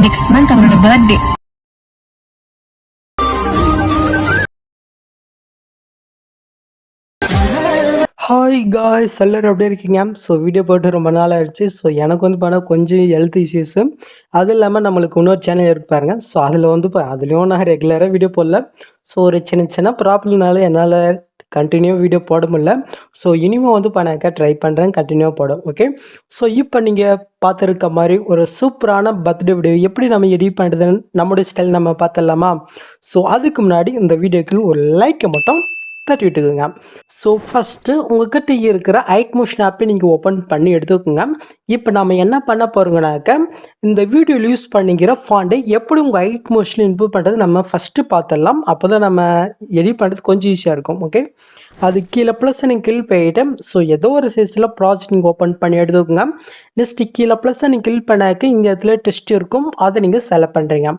Next month அவரோட birthday. Hi guys, எல்லாரும் எப்படி இருக்கீங்க? ஸோ வீடியோ போட்டு ரொம்ப நாள் ஆயிடுச்சு. ஸோ எனக்கு வந்து பார்த்தா கொஞ்சம் ஹெல்த் இஷ்யூஸு, அதுவும் இல்லாமல் நம்மளுக்கு இன்னொரு சேனல் இருக்கு பாருங்க. ஸோ அதில் வந்து அதுலேயும் நான் ரெகுலராக வீடியோ போடல. ஸோ ஒரு சின்ன சின்ன ப்ராப்ளம்னால என்னால் கண்டினியூ வீடியோ போட முடியல. ஸோ இனிமேல் வந்து பண்ணாக்க ட்ரை பண்ணுறேன், கண்டினியூவாக போடும். ஓகே, ஸோ இப்போ நீங்கள் பார்த்துருக்க மாதிரி ஒரு சூப்பரான பர்த்டே வீடியோ எப்படி நம்ம எடிட் பண்ணுறதுன்னு நம்மளுடைய ஸ்டைல் நம்ம பார்த்துடலாமா? ஸோ அதுக்கு முன்னாடி இந்த வீடியோக்கு ஒரு லைக்கை மட்டும் தட்டி விட்டுக்குங்க. ஸோ ஃபஸ்ட்டு உங்கள்கிட்ட இருக்கிற ஐட்மோஷன் ஆப்பை நீங்கள் ஓப்பன் பண்ணி எடுத்துக்கோங்க. இப்போ நம்ம என்ன பண்ண போகிறோங்கனாக்க, இந்த வீடியோவில் யூஸ் பண்ணிக்கிற ஃபாண்டை எப்படி உங்கள் ஐட்மோஷனில் இம்ப்ரூவ் பண்ணுறது நம்ம ஃபஸ்ட்டு பார்த்துடலாம். அப்போ தான் நம்ம எடிட் பண்ணுறது கொஞ்சம் ஈஸியாக இருக்கும். ஓகே, அது கீழே ப்ளஸ் நீங்கள் கிளிக் பண்ணிவிட்டு, ஸோ ஏதோ ஒரு சைஸில் ப்ராஜெக்ட் நீங்கள் ஓப்பன் பண்ணி எடுத்துக்கோங்க. நெக்ஸ்ட்டு கீழே ப்ளஸ் நீங்கள் கிளிக் பண்ணாக்க இங்கே இடத்துல டெஸ்ட் இருக்கும், அதை நீங்கள் செலக்ட் பண்ணுறீங்க.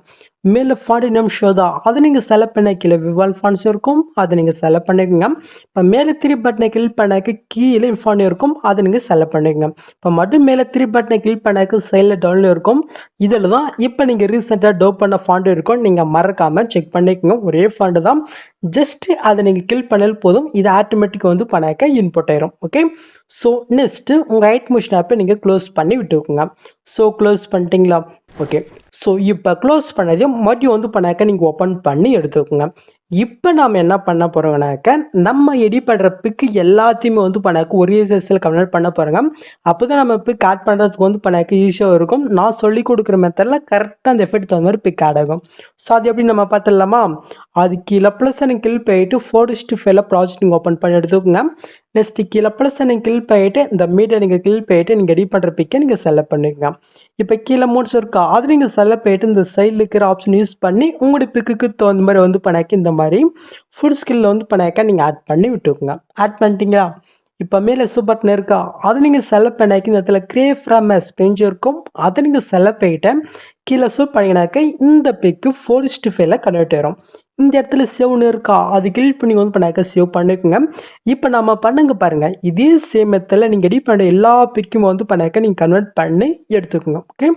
மேலே ஃபாண்ட் நேம் ஷோ தான், அதை நீங்கள் செலக்ட் பண்ண கீழே விவால் ஃபாண்ட்ஸ் இருக்கும், அதை நீங்கள் செலக்ட் பண்ணிக்கோங்க. இப்போ மேலே 3 பட்டனை கிளிக் பண்ணாக்க கீழே இன்ஃபாண்ட் இருக்கும், அதை நீங்கள் செலக்ட் பண்ணிக்கோங்க. இப்போ மட்டும் மேலே 3 பட்டனை கிளிக் பண்ணாக்க சைடில் டவுனில் இருக்கும். இதில் தான் இப்போ நீங்கள் ரீசெண்டாக டவுன் பண்ண ஃபாண்ட் இருக்கும், நீங்கள் மறக்காமல் செக் பண்ணிக்கோங்க. ஒரே ஃபாண்டு தான், ஜஸ்ட்டு அதை நீங்கள் கிளிக் பண்ணால் போதும், இது ஆட்டோமேட்டிக்காக வந்து பண்ணாக்க இன்புட் ஆயிரும். ஓகே, ஸோ நெக்ஸ்ட்டு உங்கள் ஐட்மோஷன் ஆப்பை நீங்கள் க்ளோஸ் பண்ணி விட்டுக்கோங்க. ஸோ க்ளோஸ் பண்ணிட்டீங்களா? ஓகே, ஸோ இப்போ க்ளோஸ் பண்ணதையும் மறுபடியும் வந்து பண்ணாக்க நீங்கள் ஓப்பன் பண்ணி எடுத்துக்கோங்க. இப்போ நாம் என்ன பண்ண போகிறோம்னாக்க, நம்ம எடிட் பண்ணுற பிக்கு எல்லாத்தையுமே வந்து பண்ணாக்க ஒரே சைஸில் கன்வெர்ட் பண்ண போகிறோங்க. அப்போ தான் நம்ம பிக் ஆட் பண்ணுறதுக்கு வந்து பண்ணாக்க ஈஸியாக இருக்கும். நான் சொல்லி கொடுக்குற மெத்தடில் கரெக்டாக அந்த எஃபெக்ட் தகுந்த மாதிரி பிக் ஆட் ஆகும். ஸோ அது எப்படி நம்ம பார்த்துடலாமா? அது கீழே ப்ளஸ் எனக்கு கிளிக் பண்ணிட்டு 4:5 ப்ராஜெக்ட் நீங்கள் ஓப்பன் பண்ணி எடுத்துக்கோங்க. நெக்ஸ்ட்டு கீழே ப்ளஸ் நீங்கள் கிளிக் பண்ணிட்டு இந்த மீடியா நீங்கள் கிளிக் பண்ணிட்டு நீங்கள் எடிட் பண்ணுற பிக்கை நீங்கள் செலக்ட் பண்ணிக்கோங்க. இப்போ கீழே மோட்ஸ் இருக்கா, அது நீங்கள் செலக்ட் பண்ணிட்டு இந்த சைடில் இருக்கிற ஆப்ஷன் யூஸ் பண்ணி உங்களுடைய பிக்குக்கு தகுந்த மாதிரி வந்து பண்ணாக்க இந்த மாதிரி ஃபுல் ஸ்கில்ல வந்து பண்ணாக்க நீங்கள் ஆட் பண்ணி விட்டுக்கோங்க. ஆட் பண்ணிட்டீங்களா? இப்போ மேலே பட்டன் இருக்கா, அது நீங்கள் செலக்ட் பண்ணாக்கி இந்த இடத்துல கிரியேட் ஃப்ரம் ஸ்பெஞ்ச் இருக்கும், அதை நீங்கள் செலக்ட் பண்ணிவிட்டு கீழே சூப் பண்ணிங்கனாக்க இந்த பிக்கு 4:5 கன்வெர்ட் ஆயிரும். இந்த இடத்துல சேவ்னு இருக்கா, அது கிளிக் பண்ணி வந்து பண்ணாக்க சேவ் பண்ணிக்கோங்க. இப்போ நம்ம பண்ணுங்க பாருங்கள், இதே சேம் மெத்தடில் நீங்கள் எடிட் பண்ணுற எல்லா பிக்கும் வந்து பண்ணாக்க நீங்கள் கன்வெர்ட் பண்ணி எடுத்துக்கோங்க. ஓகே,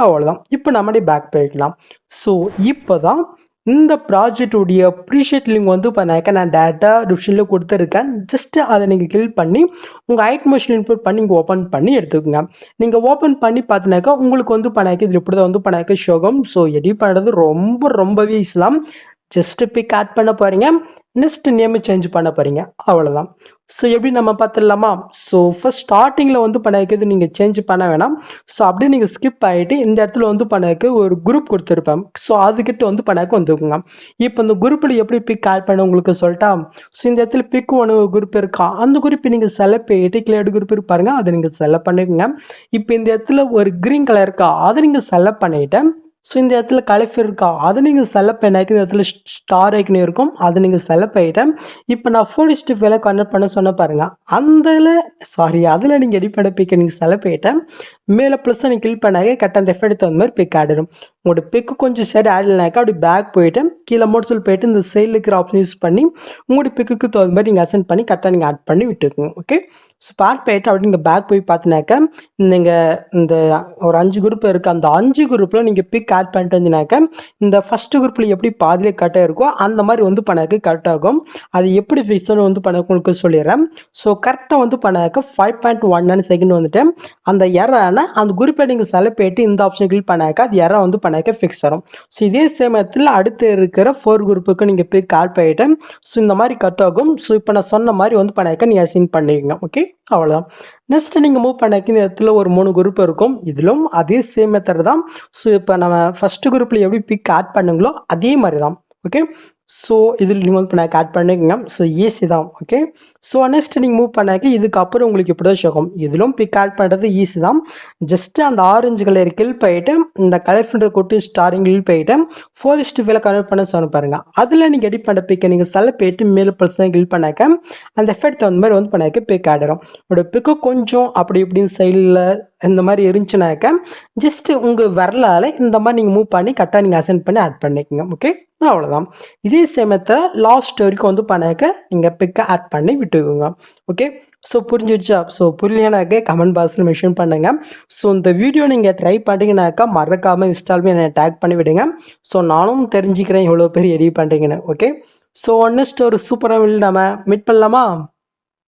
அவ்வளோதான். இப்போ நம்மளே பேக் போய்க்கலாம். ஸோ இப்போ தான் இந்த ப்ராஜெக்டுடைய ப்ரீஷீட் லிங்க் வந்து பண்ணாக்க நான் டேட்டா டிஸ்கிரிப்ஷனில் கொடுத்துருக்கேன். ஜஸ்ட்டு அதை நீங்கள் கிளிக் பண்ணி உங்கள் ஐட்மோஷன் இன்புட் பண்ணி நீங்கள் ஓப்பன் பண்ணி எடுத்துக்கோங்க. நீங்கள் ஓப்பன் பண்ணி பார்த்தினாக்கா உங்களுக்கு வந்து பண்ணாக்க இதில் இப்படி தான் வந்து பண்ணாக்க ஷோகம். ஸோ எடிட் பண்ணுறது ரொம்பவே ஈஸிலாம். ஜஸ்ட்டு பிக் ஆட் பண்ண போகிறீங்க, நெக்ஸ்ட் நேம் சேஞ்ச் பண்ண போகிறீங்க, அவ்வளோதான். ஸோ எப்படி நம்ம பார்த்துடலாமா? ஸோ ஃபஸ்ட் ஸ்டார்டிங்கில் வந்து பண்ணாக்கிறது நீங்கள் சேஞ்ச் பண்ண வேணாம். ஸோ அப்படியே நீங்கள் ஸ்கிப் ஆகிட்டு இந்த இடத்துல வந்து பண்ணாக்க ஒரு குரூப் கொடுத்துருப்பேன். ஸோ அதுக்கிட்ட வந்து பண்ணாக்க வந்துக்குங்க. இப்போ இந்த குரூப்பில் எப்படி பிக் ஆட் பண்ண உங்களுக்கு சொல்லிட்டா? ஸோ இந்த இடத்துல பிக் ஒன்று குரூப் இருக்கா, அந்த குரூப்பை நீங்கள் செலக்ட் பண்ணிட்டு கிளியர் குரூப் இருப்பாருங்க, அதை நீங்கள் செலக்ட் பண்ணிக்கோங்க. இப்போ இந்த இடத்துல ஒரு க்ரீன் கலர் இருக்கா, அதை நீங்கள் செலக்ட் பண்ணிவிட்டு ஸோ இந்த இடத்துல கலஃப் இருக்கா, அதை நீங்கள் செலக்ட் பண்ணாக்க இந்த இடத்துல ஸ்டார் ஐக்கன் இருக்கும், அதை நீங்கள் செலக்ட் பண்ணிவிட்டு இப்போ நான் 4:5 கன்வெர்ட் பண்ண சொன்ன பாருங்கள், அதில் நீங்கள் எடிட் பண்ண பிக்கை நீங்கள் செலக்ட் பண்ணிவிட்டு மேலே ப்ளஸ் நீங்கள் கிளிக் பண்ணாக்க கரெக்டாக அந்த எஃபெக்ட் தகுந்த மாதிரி பிக் ஆடிடும். உங்களோட பிக்கு கொஞ்சம் சரி ஆடலைனாக்கா அப்படி பேக் போயிட்டு கீழே மோட்ஸில் போயிட்டு இந்த சைடில் இருக்கிற ஆப்ஷன் யூஸ் பண்ணி உங்களுடைய பிக்குக்கு தகுந்த மாதிரி நீங்கள் அசென்ட் பண்ணி கரெக்டாக நீங்கள் ஆட் பண்ணி விட்டுருக்கோங்க. ஓகே, ஸோ ஆட் பண்ணிட்டு அப்படி நீங்கள் பேக் போய் பார்த்தினாக்க நீங்கள் இந்த ஒரு 5 குரூப் இருக்குது, அந்த 5 குரூப்பில் நீங்கள் பிக் ஆட் பண்ணிட்டு வந்தீங்கன்னாக்க இந்த ஃபஸ்ட்டு குரூப்பில் எப்படி பாதிலே கரெக்டாக இருக்கோ அந்த மாதிரி வந்து பண்ணாக்க கரெக்டாகும். அது எப்படி ஃபிக்ஸ்னு வந்து பண்ண உங்களுக்கு சொல்லிடுறேன். ஸோ கரெக்டாக வந்து பண்ணாக்க 5.19 செகண்ட் வந்துட்டு அந்த எரர் அந்த குரூப்பை நீங்கள் செலக்ட் பண்ணிட்டு இந்த ஆப்ஷன் கிளிக் பண்ணாக்க அது எரர் வந்து பண்ணாக்க ஃபிக்ஸ் ஆகும். ஸோ இதே சமயத்தில் அடுத்து இருக்கிற 4 குரூப்புக்கு நீங்கள் பிக் ஆட் பண்ணிட்டு ஸோ இந்த மாதிரி கட் ஆகும். ஸோ இப்போ நான் சொன்ன மாதிரி வந்து பண்ணாக்க நீங்கள் அசைன் பண்ணிக்கோங்க. ஓகே, அவ்வளோதான். நெக்ஸ்ட் நீங்கள் மூவ் பண்ணாக்க இந்த இடத்துல ஒரு 3 குரூப் இருக்கும், இதிலும் அதே சேம் மெத்தட் தான். ஸோ இப்போ நம்ம ஃபஸ்ட்டு குரூப்பில் எப்படி பிக் ஆட் பண்ணுங்களோ அதே மாதிரி தான். ஓகே, ஸோ இதில் நீங்கள் வந்து பண்ணாக்க ஆட் பண்ணிக்கோங்க. ஸோ ஈஸி தான். ஓகே, ஸோ நெக்ஸ்ட் நீங்கள் மூவ் பண்ணாக்க இதுக்கப்புறம் உங்களுக்கு இப்படி தான் ஷோகும். இதிலும் பிக் ஆட் பண்ணுறது ஈஸி தான். ஜஸ்ட்டு அந்த ஆரஞ்சு கலர் கிளிக் பண்ணிட்டு இந்த கலர்ஃபுல் கொட்டு ஸ்டாரிங் கிளிக் பண்ணிட்டு 4:5 கன்வெர்ட் பண்ண சொன்ன பாருங்கள், அதில் நீங்கள் எடிட் பண்ண பிக்கை நீங்கள் செலக்ட் பண்ணிட்டு மேலே பர்சன் கிளிக் பண்ணாக்க அந்த எஃபெக்ட் தகுந்த மாதிரி வந்து பண்ணாக்க பிக் ஆடிடும். உங்களோட பிக்கு கொஞ்சம் அப்படி இப்படின்னு சைடில் இந்த மாதிரி இருந்துச்சுனாக்கா ஜஸ்ட்டு உங்கள் விரலால் இந்த மாதிரி நீங்கள் மூவ் பண்ணி கரெக்டாக நீங்கள் அசென்ட் பண்ணி ஆட் பண்ணிக்கோங்க. ஓகே, அவ்வளோதான். இதே சமயத்தில் லாஸ்ட் வரைக்கும் வந்து பண்ணாக்க நீங்கள் பிக்கை ஆட் பண்ணி விட்டுக்குங்க. ஓகே, ஸோ புரிஞ்சிடுச்சா? ஸோ புரியலைனாக்க கமெண்ட் பாக்ஸில் மென்ஷன் பண்ணுங்கள். ஸோ இந்த வீடியோ நீங்கள் ட்ரை பண்ணிங்கனாக்கா மறக்காமல் இன்ஸ்டால் பண்ணி என்னை டேக் பண்ணி விடுங்க. ஸோ நானும் தெரிஞ்சுக்கிறேன் எவ்வளோ பேர் எடிட் பண்ணுறீங்கன்னு. ஓகே, ஸோ நெக்ஸ்ட் ஒரு சூப்பராக வீடியோ நம்ம மீட் பண்ணலாமா?